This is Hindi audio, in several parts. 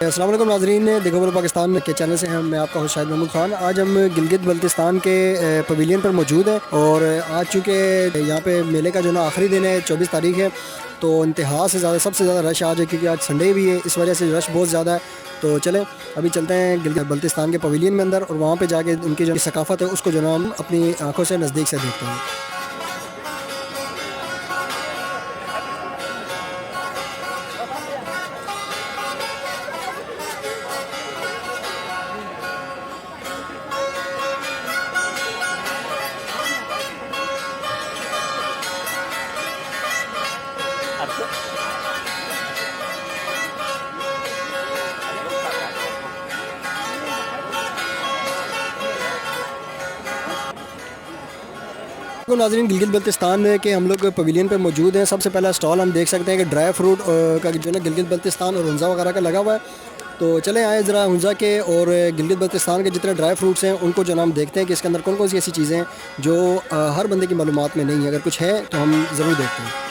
अस्सलाम वालेकुम नाज़रीन, देखो बोलो पाकिस्तान के चैनल से हम मैं आपका होस्ट शाहिद महमूद ख़ान। आज हम गिलगित बल्तिस्तान के पवेलियन पर मौजूद हैं और आज चूँकि यहाँ पे मेले का जो ना आखिरी दिन है, 24 तारीख है, तो इंतहा से ज़्यादा सबसे ज़्यादा रश आज है क्योंकि आज संडे भी है, इस वजह से रश बहुत ज़्यादा है। तो चलें अभी चलते हैं गिलगित बल्तिस्तान के पवेलियन में अंदर और वहाँ पर जाके उनकी जो सकाफ़त है उसको जो ना हम अपनी आँखों से नज़दीक से देखते हैं। तो नाज़रीन, गिलगित बल्तिस्तान के हम लोग पवेलियन पे मौजूद हैं। सबसे पहला स्टॉल हम देख सकते हैं कि ड्राई फ्रूट का जो है गिलगित बल्तिस्तान और हुंज़ा वगैरह का लगा हुआ है। तो चले आए ज़रा हुंज़ा के और गिलगित बल्तिस्तान के जितने ड्राई फ्रूट्स हैं उनको जो हम देखते हैं कि इसके अंदर कौन कौन सी ऐसी चीज़ें हैं जो हर बंदे की मालूमात में नहीं है। अगर कुछ है तो हम ज़रूर देखते हैं।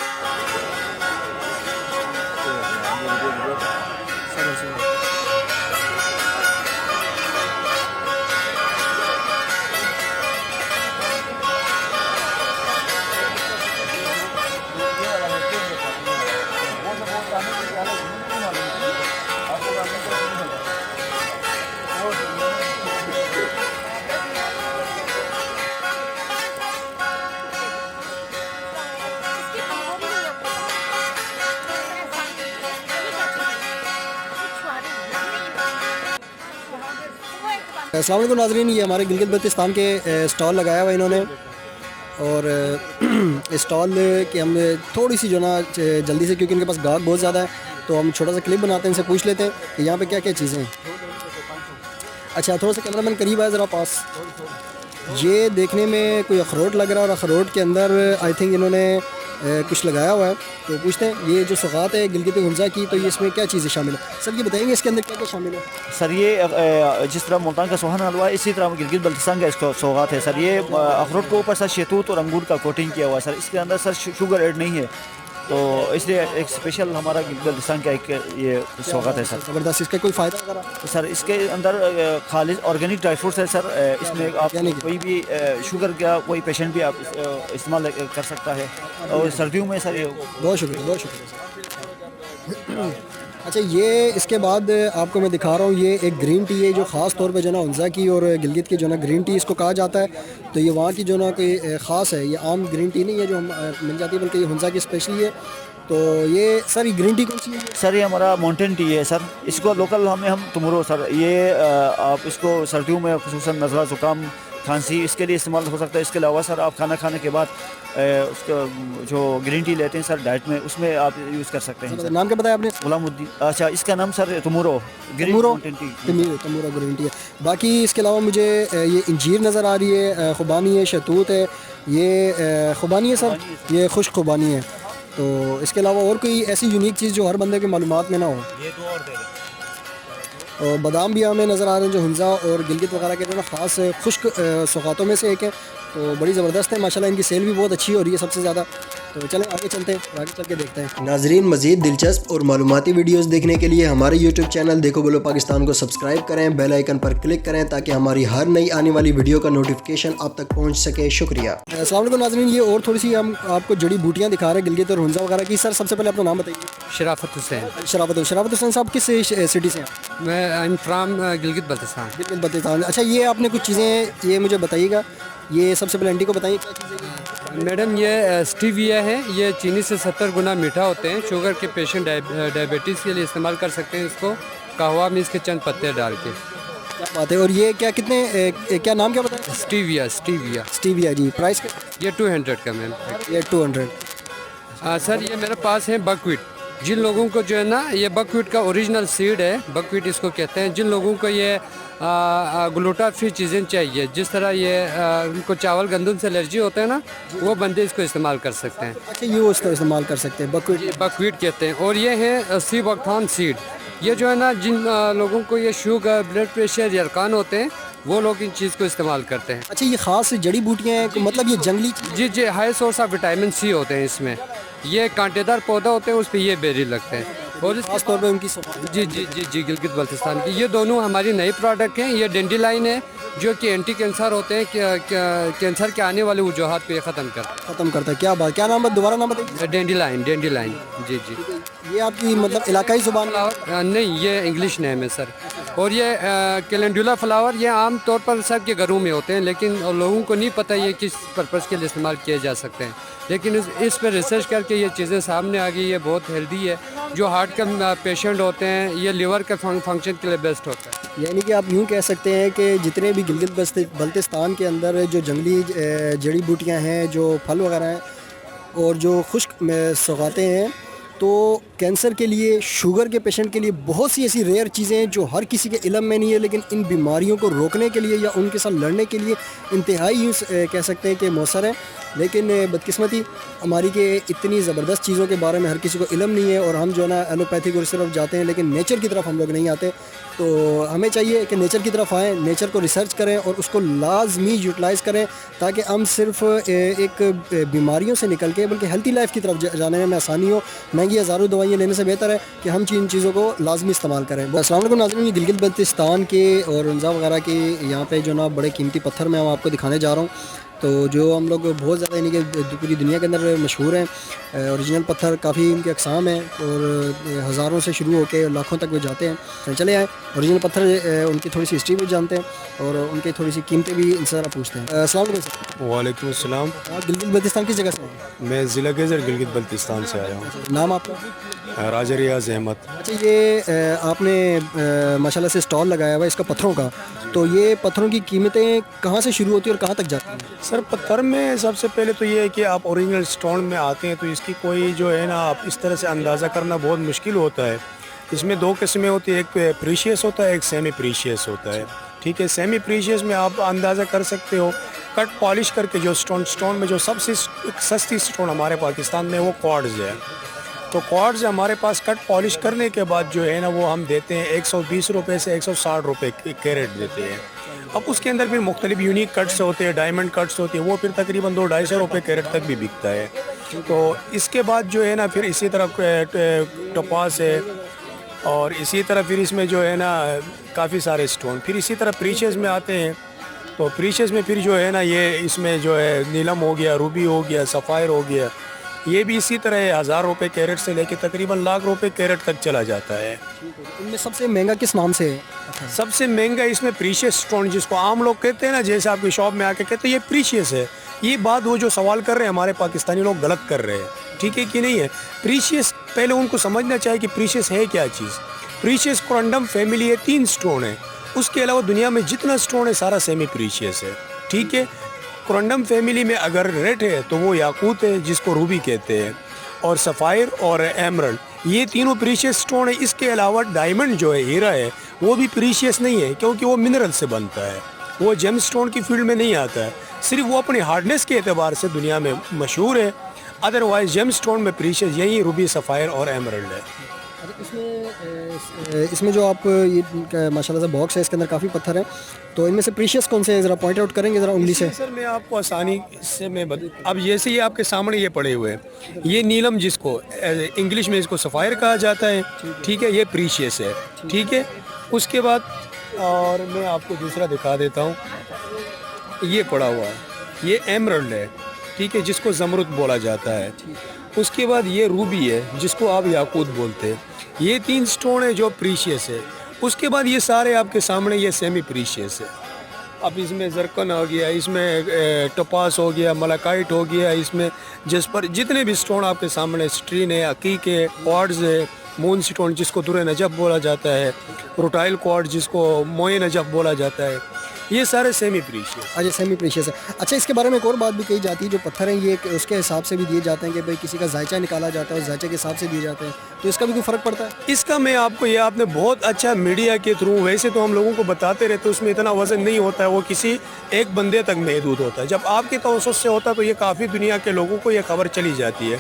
अस्सलाम वालेकुम नाज़रीन, ये हमारे गिलगित बल्तिस्तान के स्टॉल लगाया हुआ इन्होंने और इस स्टॉल के हम थोड़ी सी जो ना जल्दी से, क्योंकि इनके पास गाहक बहुत ज़्यादा है, तो हम छोटा सा क्लिप बनाते हैं, इनसे पूछ लेते हैं कि यहाँ पे क्या क्या चीज़ें हैं। अच्छा, थोड़ा सा कैमरामैन करीब आया ज़रा पास। ये देखने में कोई अखरोट लग रहा है और अखरोट के अंदर आई थिंक इन्होंने कुछ लगाया हुआ है। तो पूछते हैं ये जो सौगात है गिलगित हुंज़ा की, तो ये इसमें क्या चीज़ें शामिल है? सर ये बताएंगे इसके अंदर क्या क्या शामिल है? सर ये जिस तरह मुल्तान का सोहन हलवा है, इसी तरह गिलगित बल्तिस्तान का इसका सौगात है। सर ये अखरोट के ऊपर सर शहतूत और अंगूर का कोटिंग किया हुआ है। सर इसके अंदर सर शुगर ऐड नहीं है, तो इसलिए एक स्पेशल हमारा गिलगित बल्तिस्तान का एक ये सौगात है सर। ज़बरदस्त। इसका कोई फ़ायदा वगैरह? सर इसके अंदर खालिश ऑर्गेनिक ड्राई फ्रूट्स है सर। इसमें आप कोई भी शुगर का कोई पेशेंट भी आप इस्तेमाल कर सकता है और सर्दियों में सर ये बहुत शुक्रिया, बहुत शुक्रिया। अच्छा, ये इसके बाद आपको मैं दिखा रहा हूँ, ये एक ग्रीन टी है जो ख़ास तौर पे जो ना हुंज़ा की और गिलगित की जो ना ग्रीन टी इसको कहा जाता है। तो ये वहाँ की जो ना कोई ख़ास है, ये आम ग्रीन टी नहीं है जो हम मिल जाती है, बल्कि ये हुंज़ा की स्पेशली है। तो ये सर ये ग्रीन टी कौन सी है? सर ये हमारा माउंटेन टी है सर। इसको लोकल हमें हम तुमरो सर, ये आप इसको सर्दियों में खुसूसन नज़ला ज़ुकाम खांसी इसके लिए इस्तेमाल हो सकता है। इसके अलावा सर आप खाना खाने के बाद उसका जो ग्रीन टी लेते हैं सर डाइट में, उसमें आप यूज़ कर सकते हैं। नाम क्या बताया आपने? गुलामुद्दीन। अच्छा, इसका नाम sir Tumro mountain tea. Tamuro green tea है। बाकी इसके अलावा मुझे ये इंजीर नज़र आ रही है, खुबानी है, शहतूत है, ये खुबानी है सर, ये खुश्क खुबानी है। तो इसके अलावा और कोई ऐसी यूनिक चीज़ जो हर बंदे की मालूमात में ना हो? ये दो और दे दें। और बादाम भी हमें नज़र आ रहे हैं जो हुंज़ा और गिलगित वगैरह के जो ना ख़ास खुश्क सौगातों में से एक है। तो बड़ी ज़बरदस्त है माशाल्लाह, इनकी सेल भी बहुत अच्छी हो रही है सबसे ज़्यादा। तो चलें आगे चलते हैं, आगे चल के देखते हैं। नाज़रीन, मज़ीद दिलचस्प और मालूमाती वीडियोस देखने के लिए हमारे यूट्यूब चैनल देखो बोलो पाकिस्तान को सब्सक्राइब करें, बेल आइकन पर क्लिक करें ताकि हमारी हर नई आने वाली वीडियो का नोटिफिकेशन आप तक पहुंच सके। शुक्रिया। अस्सलाम वालेकुम नाज़रीन, ये और थोड़ी सी हम आपको जड़ी बूटियाँ दिखा रहे हैं गिलगित और हुंज़ा वगैरह की। सर सबसे पहले अपना नाम बताइए। शराफत हुसैन। शराफत हुसैन साहब किस सिटी से हैं? मैं I am from Gilgit Baltistan. Gilgit Baltistan. अच्छा, ये आपने कुछ चीज़ें ये मुझे बताइएगा, ये सबसे पहले आंटी को बताइए क्या चीज़ें हैं? मैडम ये स्टीविया है, ये चीनी से 70 गुना मीठा होते हैं। शुगर के पेशेंट डायबिटीज़ के लिए इस्तेमाल कर सकते हैं इसको, कहवा में इसके चंद पत्ते डाल के। क्या बात है। और ये क्या कितने क्या नाम क्या बताया? स्टीविया। स्टीविया जी। प्राइस क्या? ये 200 का मैम। ये 200। सर ये मेरे पास है बकवीट। जिन लोगों को जो है ना, ये बकवीट का ओरिजिनल सीड है, बकवीट इसको कहते हैं। जिन लोगों को ये ग्लूटा फ्री चीज़ें चाहिए, जिस तरह ये उनको चावल गंदम से एलर्जी होता है ना, वो बंदे इसको इस्तेमाल कर सकते हैं। अच्छा, ये उसका इस्तेमाल कर सकते हैं, बकवीट कहते हैं। और ये है सी बकथान सीड। ये जो है ना, जिन लोगों को ये शुगर, ब्लड प्रेशर, यरकान होते हैं, वो लोग इन चीज़ को इस्तेमाल करते हैं। अच्छा, ये ख़ास जड़ी बूटियाँ हैं, मतलब ये जंगली? जी, high source of vitamin C होते हैं इसमें। ये कांटेदार पौधा होते हैं, उस पर ये बेरी लगते हैं। और इसके खास तौर पे उनकी सफाई। जी गिलगित बल्तिस्तान की ये दोनों हमारी नई प्रोडक्ट हैं। ये डेंडिलाइन है जो कि एंटी कैंसर होते हैं, कैंसर के आने वाले वजूहात को ये ख़त्म करता है। क्या बात, क्या नाम है, दोबारा नाम बताइए। डेंडिलाइन जी। ये आपकी मतलब इलाकाई ज़ुबान नहीं, ये इंग्लिश नेम है सर। और ये कैलेंडुला फ्लावर ये आम तौर पर सबके घरों में होते हैं, लेकिन लोगों को नहीं पता ये किस पर्पज़ के लिए इस्तेमाल किए जा सकते हैं। लेकिन इस पर रिसर्च करके ये चीज़ें सामने आ गई। ये बहुत हेल्दी है। जो हार्ट का पेशेंट होते हैं, ये लिवर के फंक्शन के लिए बेस्ट होता है। यानी कि आप यूँ कह सकते हैं कि जितने भी गिलगित बल्तिस्तान के अंदर जो जंगली जड़ी बूटियाँ हैं, जो फल वगैरह हैं और जो खुश्क सौगातें हैं, तो कैंसर के लिए, शुगर के पेशेंट के लिए बहुत सी ऐसी रेयर चीज़ें हैं जो हर किसी के इल्म में नहीं है, लेकिन इन बीमारियों को रोकने के लिए या उनके साथ लड़ने के लिए इंतहाई यूँ कह सकते हैं कि मौसर है। लेकिन बदकिस्मती हमारी के इतनी ज़बरदस्त चीज़ों के बारे में हर किसी को इल्म नहीं है और हम जो है ना एलोपैथिक और तरफ जाते हैं, लेकिन नेचर की तरफ हम लोग नहीं आते। तो हमें चाहिए कि नेचर की तरफ आएँ, नेचर को रिसर्च करें और उसको लाजमी यूटिलाइज़ करें, ताकि हम सिर्फ एक बीमारियों से निकल के बल्कि हेल्थी लाइफ की तरफ जाने में आसानी हो। महंगी हज़ारों दवाइयाँ लेने से बेहतर है कि हम इन चीज़ों को लाजमी इस्तेमाल करें। अस्सलाम वालेकुम नाज़रीन, ये गिलगित बल्तिस्तान के और रंजा वगैरह के यहाँ पे जो ना बड़े कीमती पत्थर मैं आपको दिखाने जा रहा हूँ। तो जो हम लोग बहुत ज़्यादा यानी कि पूरी दुनिया के अंदर मशहूर हैं। ओरिजिनल पत्थर काफ़ी इनके अक़साम हैं और हज़ारों से शुरू होकर लाखों तक वो जाते हैं। तो चले आए ओरिजिनल पत्थर उनकी थोड़ी सी हिस्ट्री भी जानते हैं और उनकी थोड़ी सी कीमतें भी इनसे ज़रा पूछते हैं। अस्सलाम वालेकुम सर। वालेकुम अस्सलाम। आप गिलगित बल्तिस्तान किस जगह से हैं? मैं ज़िला गेज़र गिलगित बल्तिस्तान से आया हूँ। नाम आपका? राजा रियाज अहमद। अच्छा, ये आपने माशाल्लाह से स्टॉल लगाया हुआ है इसका पत्थरों का, तो ये पत्थरों की कीमतें कहाँ से शुरू होती है और कहाँ तक जाती हैं? सर पत्थर में सबसे पहले तो ये है कि आप ओरिजिनल स्टोन में आते हैं तो इसकी कोई जो है ना आप इस तरह से अंदाज़ा करना बहुत मुश्किल होता है। इसमें दो किस्में होती है, एक प्रीशियस होता है, एक सेमी प्रीशियस होता है। ठीक है, सेमी प्रीशियस में आप अंदाज़ा कर सकते हो कट पॉलिश करके जो स्टोन में जो सबसे सस्ती स्टोन हमारे पाकिस्तान में वो क्वार्ट्ज़ है। तो क्वार्ट्ज़ हमारे पास कट पॉलिश करने के बाद जो है ना वो हम देते हैं 120 रुपये से 160 रुपये कैरेट देते हैं। अब उसके अंदर फिर मुख्तलिफ यूनिक कट्स होते हैं, डायमंड कट्स होते हैं, वो फिर तकरीबन 200-250 रुपये कैरेट तक भी बिकता है। तो इसके बाद जो है ना फिर इसी तरह टोपास है और इसी तरह फिर इसमें जो है ना काफ़ी सारे स्टोन, फिर इसी तरह प्रीशियस में आते हैं। तो प्रीशियस में फिर जो है ना ये इसमें जो है नीलम हो गया, रूबी हो गया, सफ़ायर हो गया, ये भी इसी तरह 1000 रुपये कैरेट से लेके तकरीबन लाख रुपए कैरेट तक चला जाता है। इनमें सबसे महंगा किस नाम से है? सबसे महंगा इसमें प्रीशियस स्टोन, जिसको आम लोग कहते हैं ना, जैसे आपकी शॉप में आके कहते हैं ये प्रीशियस है, ये बात वो जो सवाल कर रहे हैं हमारे पाकिस्तानी लोग गलत कर रहे हैं। ठीक है कि नहीं है? प्रीशियस पहले उनको समझना चाहिए कि प्रीशियस है क्या चीज़। प्रीशियस कोरंडम फैमिली है, 3 स्टोन है, उसके अलावा दुनिया में जितना स्टोन है सारा सेमी प्रीशियस है। ठीक है, कोरंडम फैमिली में अगर रेड है तो वो याकूत है जिसको रूबी कहते हैं, और सफ़ायर और एमरल्ड, ये तीनों प्रीशियस स्टोन है। इसके अलावा डायमंड जो है, हीरा है, वो भी प्रीशियस नहीं है क्योंकि वो मिनरल से बनता है, वो जेम स्टोन की फील्ड में नहीं आता है। सिर्फ वो अपनी हार्डनेस के एतबार से दुनिया में मशहूर है, अदरवाइज जेम स्टोन में प्रीशियस यही रूबी, सफ़ायर और एमरल्ड है। इसमें जो आप ये माशाल्लाह से बॉक्स है, इसके अंदर काफ़ी पत्थर हैं, तो इनमें से प्रीशियस कौन से हैं, ज़रा पॉइंट आउट करेंगे ज़रा उंगली से? सर मैं आपको आसानी से अब जैसे ये आपके सामने ये पड़े हुए हैं, ये नीलम जिसको इंग्लिश में इसको सफ़ायर कहा जाता है। ठीक है, ये प्रीशियस है। ठीक है, उसके बाद और मैं आपको दूसरा दिखा देता हूँ, ये पड़ा हुआ है, ये एमरल्ड है। ठीक है, जिसको ज़मरुद बोला जाता है। उसके बाद ये रूबी है जिसको आप याकूत बोलते हैं। ये 3 स्टोन है जो प्रीशियस है। उसके बाद ये सारे आपके सामने ये सेमी प्रीशियस है। अब इसमें जरकन हो गया, इसमें टोपास हो गया, मलाकाइट हो गया, इसमें जस्पर, जितने भी स्टोन आपके सामने, स्ट्रीन है, अकीक है, क्वार्ट्ज़ है, मून स्टोन जिसको दुर नजफ बोला जाता है, रोटाइल क्वार्ट्ज़ जिसको मोए नजफ बोला जाता है, ये सारे सेमी प्रीशियस। अच्छा, सेमी प्रीशियस है। अच्छा, इसके बारे में एक और बात भी कही जाती है, जो पत्थर हैं ये उसके हिसाब से भी दिए जाते हैं कि भाई किसी का जायचा निकाला जाता है, उस जायचे के हिसाब से दिए जाते हैं, तो इसका भी कोई फ़र्क पड़ता है? इसका मैं आपको, ये आपने बहुत अच्छा मीडिया के थ्रू, वैसे तो हम लोगों को बताते रहते, उसमें इतना वज़न नहीं होता है, वो किसी एक बंदे तक महदूद होता है। जब आपके तवज्जुह से होता है तो ये काफ़ी दुनिया के लोगों को ये खबर चली जाती है।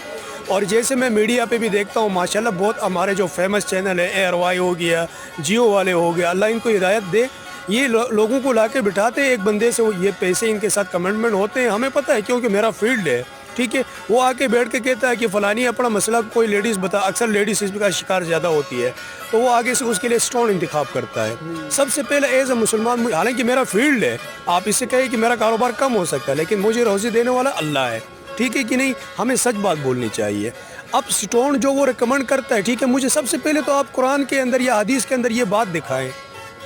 और जैसे मैं मीडिया पे भी देखता हूँ माशाल्लाह, बहुत हमारे जो फेमस चैनल है, एयरवाई हो गया, जियो वाले हो गया, अल्लाह इनको हिदायत दे, ये लोगों को ला के बिठाते हैं एक बंदे से, वो ये पैसे इनके साथ कमिटमेंट होते हैं, हमें पता है क्योंकि मेरा फील्ड है। ठीक है, वो आके बैठ के कहता है कि फ़लानी अपना मसला कोई लेडीज़ बता, अक्सर लेडीज़ इसका शिकार ज़्यादा होती है, तो वो आगे से उसके लिए स्टोन इंतखाब करता है। सबसे पहले एज ए मुसलमान, हालांकि मेरा फील्ड है, आप इससे कहें कि मेरा कारोबार कम हो सकता है, लेकिन मुझे रोज़ी देने वाला अल्लाह है, ठीक है कि नहीं, हमें सच बात बोलनी चाहिए। अब स्टोन जो वो रिकमेंड करता है, ठीक है, मुझे सबसे पहले तो आप कुरान के अंदर या हदीस के अंदर ये बात दिखाएं,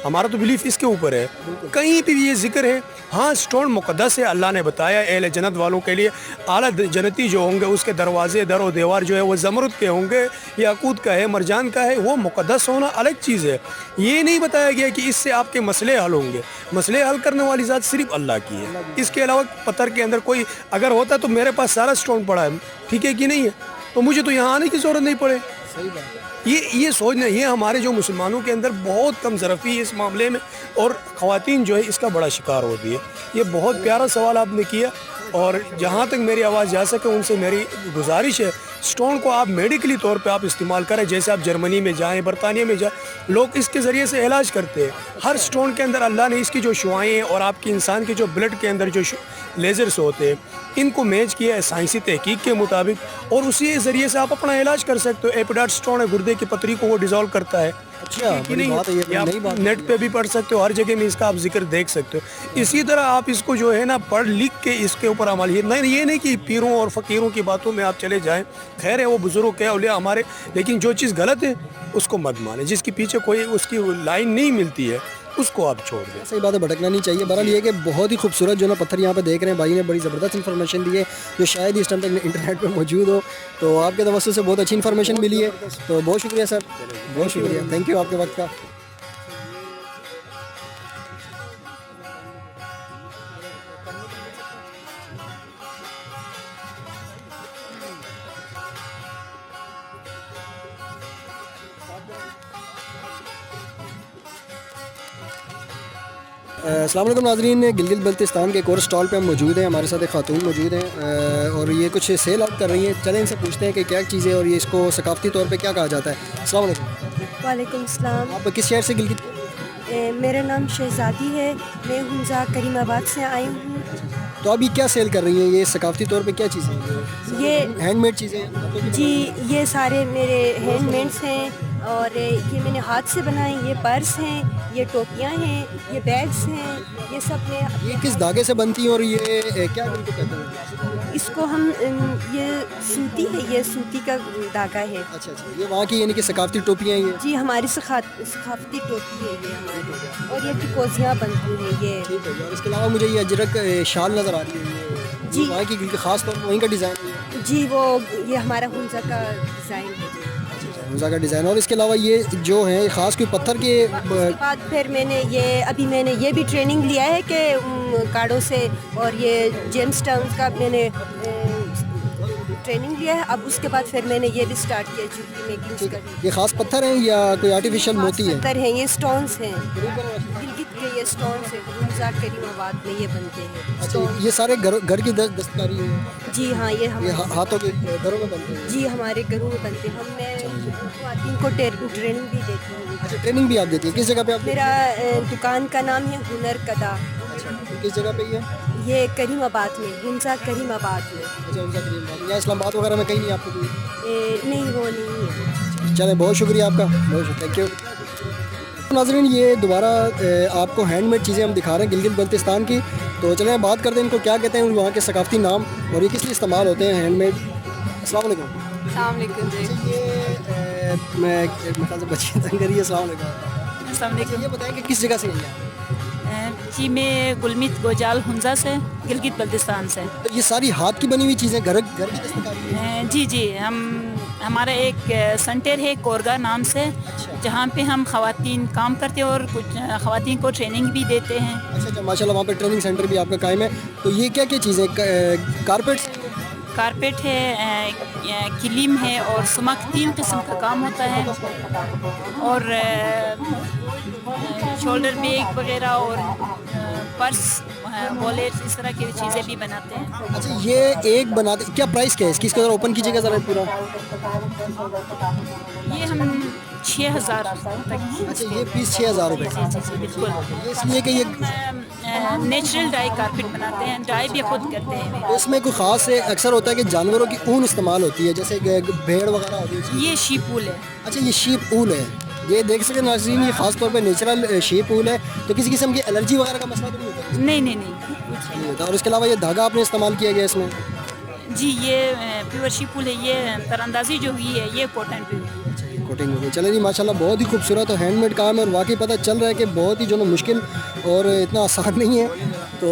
हमारा तो बिलीफ इसके ऊपर है, कहीं भी ये जिक्र है। हाँ, स्टोन मुक़द्दस है, अल्लाह ने बताया अहले जन्नत वालों के लिए आला जन्नती जो होंगे उसके दरवाजे दर दीवार जो है वो ज़मरुद के होंगे, याकूत का है, मरजान का है, वो मुक़द्दस होना अलग चीज़ है। ये नहीं बताया गया कि इससे आपके मसले हल होंगे, मसले हल करने वाली ज़ात सिर्फ अल्लाह की है। इसके अलावा पत्थर के अंदर कोई अगर होता तो मेरे पास सारा स्टोन पड़ा है, ठीक है कि नहीं है, तो मुझे तो यहाँ आने की ज़रूरत नहीं पड़े। सही बात है। ये सोचना, ये हमारे जो मुसलमानों के अंदर बहुत कम ज़रफ़ी है इस मामले में, और ख़वातीन जो है इसका बड़ा शिकार होती है। ये बहुत प्यारा सवाल आपने किया, और जहाँ तक मेरी आवाज़ जा सके उनसे मेरी गुजारिश है, स्टोन को आप मेडिकली तौर पे आप इस्तेमाल करें। जैसे आप जर्मनी में जाएँ, बरतानिया में जाएँ, लोग इसके ज़रिए से इलाज करते हैं। हर स्टोन के अंदर अल्लाह ने इसकी जो शुआएँ और आपकी इंसान के जो ब्लड के अंदर जो लेज़र्स होते हैं, इनको मैच किया है साइंसी तहकीक के मुताबिक, और उसी ज़रिए से आप अपना इलाज कर सकते हो। एपिडाट स्टोन है, गुर्दे की पथरी को वो डिज़ोल्व करता है। अच्छा, कि बड़ी नहीं, बात है, ये या नई बात नेट पे भी पढ़ सकते हो, हर जगह में इसका आप जिक्र देख सकते हो। इसी तरह आप इसको जो है ना पढ़ लिख के इसके ऊपर अमल, ये नहीं कि पीरों और फ़कीरों की बातों में आप चले जाएं, खैर है वो बुज़ुर्ग है औलिया हमारे, लेकिन जो चीज़ गलत है उसको मत माने, जिसके पीछे कोई उसकी लाइन नहीं मिलती है उसको आप छोड़ दें। सही बात है, भटकना नहीं चाहिए। बहरहाल ये कि बहुत ही खूबसूरत जो ना पत्थर यहाँ पे देख रहे हैं, भाई ने बड़ी ज़बरदस्त इन्फॉर्मेशन दी है जो शायद इस टाइम तक इंटरनेट पे मौजूद हो, तो आपके तवज्जो से बहुत अच्छी इन्फॉर्मेशन मिली है, तो बहुत शुक्रिया सर, बहुत शुक्रिया, थैंक यू आपके वक्त का। अस्सलाम वालेकुम नाज़रीन, गिलगित बल्तिस्तान के एक और स्टॉल पे हम मौजूद हैं, हमारे साथ एक खातून मौजूद हैं और ये कुछ सेल आउट कर रही हैं। चलें इनसे पूछते हैं कि क्या चीज़ है और ये इसको सकाफ़ती तौर पे क्या कहा जाता है। अस्सलाम वालेकुम। वालेकुम सलाम। आप किस शहर से गिलगित? मेरा नाम शहज़ादी है, मैं हुंजा करीमाबाद से आई हूँ। तो अभी क्या सेल कर रही हैं, ये सकाफ़ती तौर पे क्या चीज़ें हैं? ये हैंडमेड चीज़ें हैं जी, ये सारे मेरे हैंडमेड्स हैं, और ये मैंने हाथ से बनाए, ये पर्स हैं, ये टोपियाँ हैं, ये बैग्स हैं, ये सब मैं ये किस धागे से बनती हैं और ये क्या इनको कहते हैं? इसको हम ये सूती है, ये सूती का धागा है। अच्छा अच्छा, ये वहाँ की यानी कि सकाफ़ती टोपियाँ हैं ये? जी, हमारी सकाफती टोपी है ये हमारी, और ये टिकोसियाँ बनती हैं ये। ठीक है, और इसके अलावा मुझे ये अजरक शाल नज़र आ रही है, ये जी। वहाँ की ख़ास तौर पर वहीं का डिज़ाइन है? जी, वो ये हमारा हुंजा का डिज़ाइन है जी। हुंजा का डिज़ाइन, और इसके अलावा ये जो है ख़ास कोई पत्थर के उसके बाद फिर मैंने ये भी ट्रेनिंग लिया है कि कार्डों से, और ये जेम्स टाउन का मैंने ट्रेनिंग लिया है। अब उसके बाद फिर मैंने ये भी स्टार्ट किया ज्वेलरी मेकिंग का भी। ये ख़ास पत्थर हैं या कोई आर्टिफिशियल मोती है? पत्थर हैं, ये स्टोन्स हैं, गिलगित के ये स्टोन्स हैं, हुंजा करीमाबाद में ये बनते हैं। अच्छा, ये सारे घर की दस्तकारी है? जी हाँ, ये हम हाथों के घरों में बनते हैं? जी हमारे घरों में बनते हैं। मैं खातून को ट्रेनिंग भी देती हूँ। अच्छा, ट्रेनिंग भी आप देती हैं? किस जगह पे आप? मेरा दुकान का नाम है हुनर कदा। किस जगह पे ये करीमाबाद में, हुंजा करीमाबाद में। अच्छा, हुंजा करीमाबाद, या इस्लामाबाद वगैरह में कहीं नहीं आपको कोई? नहीं, वो नहीं है। चले, बहुत शुक्रिया आपका, बहुत शुक्रिया, थैंक यू। नाज़रीन, ये दोबारा आपको हैंडमेड चीज़ें हम दिखा रहे हैं गिलगित बल्तिस्तान की, तो चलें बात करते हैं इनको क्या कहते हैं, वहाँ के सकाफ़ती नाम और ये किस लिए इस्तेमाल होते हैं हैंडमेड। अस्सलाम वालेकुम। अस्सलाम वालेकुम जी। ये मैं ख्याल से बच्चे तंग करिए। अस्सलाम वालेकुम। अस्सलाम वालेकुम। ये बताएं कि किस जगह से हैं? जी, मैं गुलमित गोजाल हुंजा से, गिलगित बल्तिस्तान से। तो ये सारी हाथ की बनी हुई चीज़ें घर की दस्तकारी है? जी, हमारा एक सेंटर है कोरगा नाम से, जहाँ पे हम ख़वातीन काम करते हैं और कुछ ख़वातीन को ट्रेनिंग भी देते हैं। अच्छा, माशाल्लाह, वहाँ पे ट्रेनिंग सेंटर भी आपका कायम है। तो ये क्या क्या चीज़ें, कारपेट है, किलीम है और सुमक, 3 किस्म का काम होता है, और शोल्डर बैग वगैरह और पर्स, वॉलेट, इस तरह की चीज़ें भी बनाते हैं। अच्छा, ये एक बनाते, क्या प्राइस क्या है इसकी? इसका ज़रा ओपन कीजिएगा ज़रा पूरा। ये हम 6,000 तक। अच्छा, ये पीस 6,000 रुपये का। जी जी बिल्कुल। इसलिए कि ये नेचुरल डाई कारपेट बनाते हैं, डाई भी खुद करते हैं। इसमें कोई ख़ास अक्सर होता है कि जानवरों की ऊन इस्तेमाल होती है, जैसे भेड़ वगैरह होती है। ये शीप वूल है। अच्छा, ये शीप ऊल है। ये देख सकते हैं नाज़रीन, ये ख़ास तौर पे नेचुरल शीप ऊल है, तो किसी किस्म की एलर्जी वगैरह का मसला तो नहीं होता? नहीं नहीं नहीं नहीं होता। और इसके अलावा ये धागा आपने इस्तेमाल किया गया इसमें? जी, ये प्योर शीप वूल है। ये तरंदाजी जो हुई है ये कॉटन पे हुई है। कोटिंग हो गई। चले जी, माशाल्लाह बहुत ही खूबसूरत और हैंडमेड काम है, और वाकई पता चल रहा है कि बहुत ही जो ना मुश्किल और इतना आसान नहीं है। तो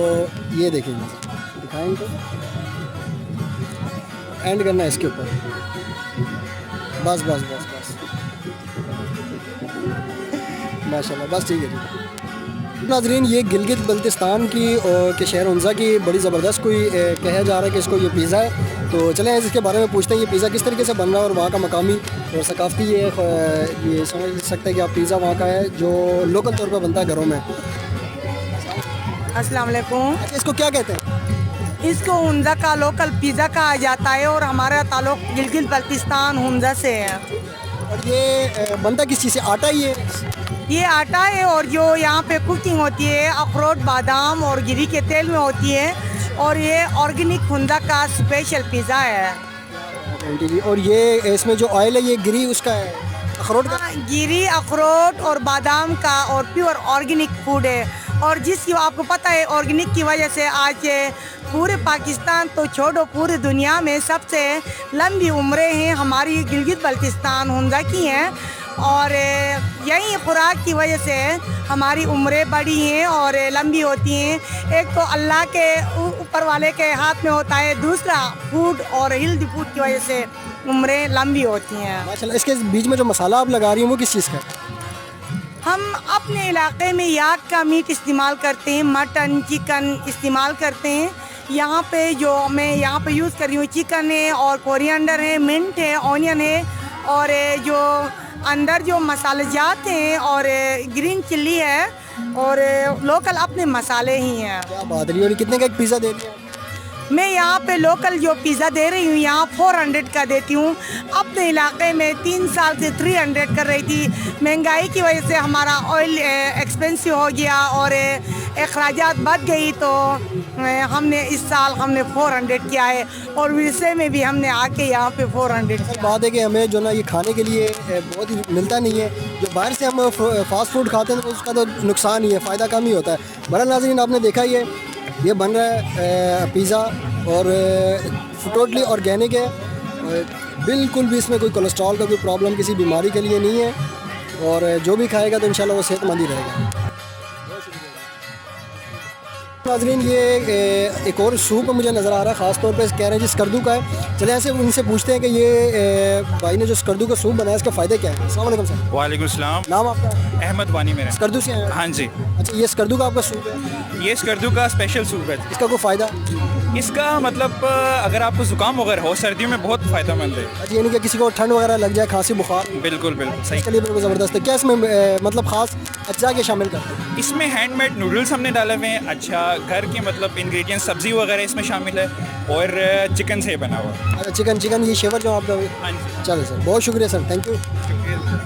ये देखें, दिखाएँ तो एंड करना है इसके ऊपर, बस बस बस बस, माशाल्लाह, बस ठीक है जी। नाज़रीन, ये गिलगित बल्तिस्तान की के शहर हुंज़ा की बड़ी ज़बरदस्त कोई कहा जा रहा है कि इसको ये पिज़्ज़ा है। तो चलें इसके बारे में पूछते हैं, ये पिज़्ज़ा किस तरीके से बन रहा है और वहाँ का मकामी और सकाफ़ती ये समझ सकते हैं कि आप पिज़्ज़ा वहाँ का है जो लोकल तौर पर बनता है घरों में। अस्सलाम वालेकुम। अच्छा, इसको क्या कहते हैं? इसको हुंज़ा का लोकल पिज़्ज़ा कहा जाता है और हमारा ताल्लुक गिलगित बल्तिस्तान हुंज़ा से है। और ये बनता किस चीज़ से? आटा ही है? ये आटा है और जो यहाँ पे कुकिंग होती है अखरोट, बादाम और गिरी के तेल में होती है, और ये ऑर्गेनिक हुंज़ा का स्पेशल पिज़्ज़ा है। और ये इसमें जो ऑयल है ये गिरी उसका है, अखरोट का? हाँ, गिरी, अखरोट और बादाम का और प्योर ऑर्गेनिक फूड है। और जिसकी आपको पता है ऑर्गेनिक की वजह से आज पूरे पाकिस्तान तो छोड़ो पूरी दुनिया में सबसे लंबी उम्रें हैं हमारी गिलगित बल्तिस्तान हुंज़ा की हैं, और यही खुराक की वजह से हमारी उम्रें बड़ी हैं और लंबी होती हैं। एक तो अल्लाह के ऊपर वाले के हाथ में होता है, दूसरा फूड और हेल्दी फूड की वजह से उम्रें लंबी होती हैं। माशाल्लाह। इसके बीच में जो मसाला आप लगा रही हैं वो किस चीज़ का है? हम अपने इलाके में याक का मीट इस्तेमाल करते हैं, मटन, चिकन इस्तेमाल करते हैं। यहाँ पे जो मैं यहाँ पे यूज़ कर रही हूँ चिकन है और कोरिएंडर है, मिंट है, ऑनियन है, और जो अंदर जो मसाले जाते हैं और ग्रीन चिल्ली है और लोकल अपने मसाले ही हैं। क्या बात है। और कितने का एक पिज़्ज़ा दे दिया? मैं यहाँ पे लोकल जो पिज़्ज़ा दे रही हूँ यहाँ 400 का देती हूँ। अपने इलाके में 3 साल से 300 कर रही थी। महंगाई की वजह से हमारा ऑयल एक्सपेंसिव हो गया और अखराजात बढ़ गई, तो हमने इस साल 400 किया है, और विरसे में भी हमने आके यहाँ पे 400 बात है कि हमें जो ना ये खाने के लिए बहुत ही मिलता नहीं है। जो बाहर से हम फास्ट फूड खाते हैं तो उसका तो नुकसान ही है, फ़ायदा कम ही होता है। बड़ा नाज़रीन, आपने देखा ये बन रहा है पिज़्ज़ा, और टोटली ऑर्गेनिक है, और बिल्कुल भी इसमें कोई कोलेस्ट्रॉल का कोई प्रॉब्लम किसी बीमारी के लिए नहीं है, और जो भी खाएगा तो इंशाल्लाह वो सेहतमंद ही रहेगा। नाज़रीन, ये एक और सूप मुझे नज़र आ रहा है, ख़ास तौर पे कह रहे हैं जी स्कर्दू का है। चले ऐसे उनसे पूछते हैं कि ये भाई ने जो स्कर्दू का सूप बनाया इसका फ़ायदा क्या है? अस्सलाम वालेकुम सर। वालेकुम सलाम। नाम आपका? अहमद वानी मेरा। स्कर्दू से हैं? हाँ जी। अच्छा, ये स्कर्दू का आपका सूप है? ये स्कर्दू का स्पेशल सूप है। इसका कोई फ़ायदा? इसका मतलब अगर आपको ज़ुकाम वगैरह हो सर्दियों में बहुत फ़ायदेमंद है। अच्छा, यानी कि किसी को ठंड वगैरह लग जाए, खांसी बुखार? बिल्कुल बिल्कुल सही। इसके लिए बिल्कुल ज़बरदस्त है। क्या इसमें मतलब ख़ास अज्जा के शामिल करते हैं? इसमें हैंडमेड नूडल्स हमने डाले हुए हैं। अच्छा, घर के मतलब इंग्रेडिएंट्स, सब्ज़ी वगैरह इसमें शामिल है, और चिकन से बना हुआ। अच्छा, चिकन ये शेवर जो आपका? हाँ जी। चलो सर, बहुत शुक्रिया सर, थैंक यू।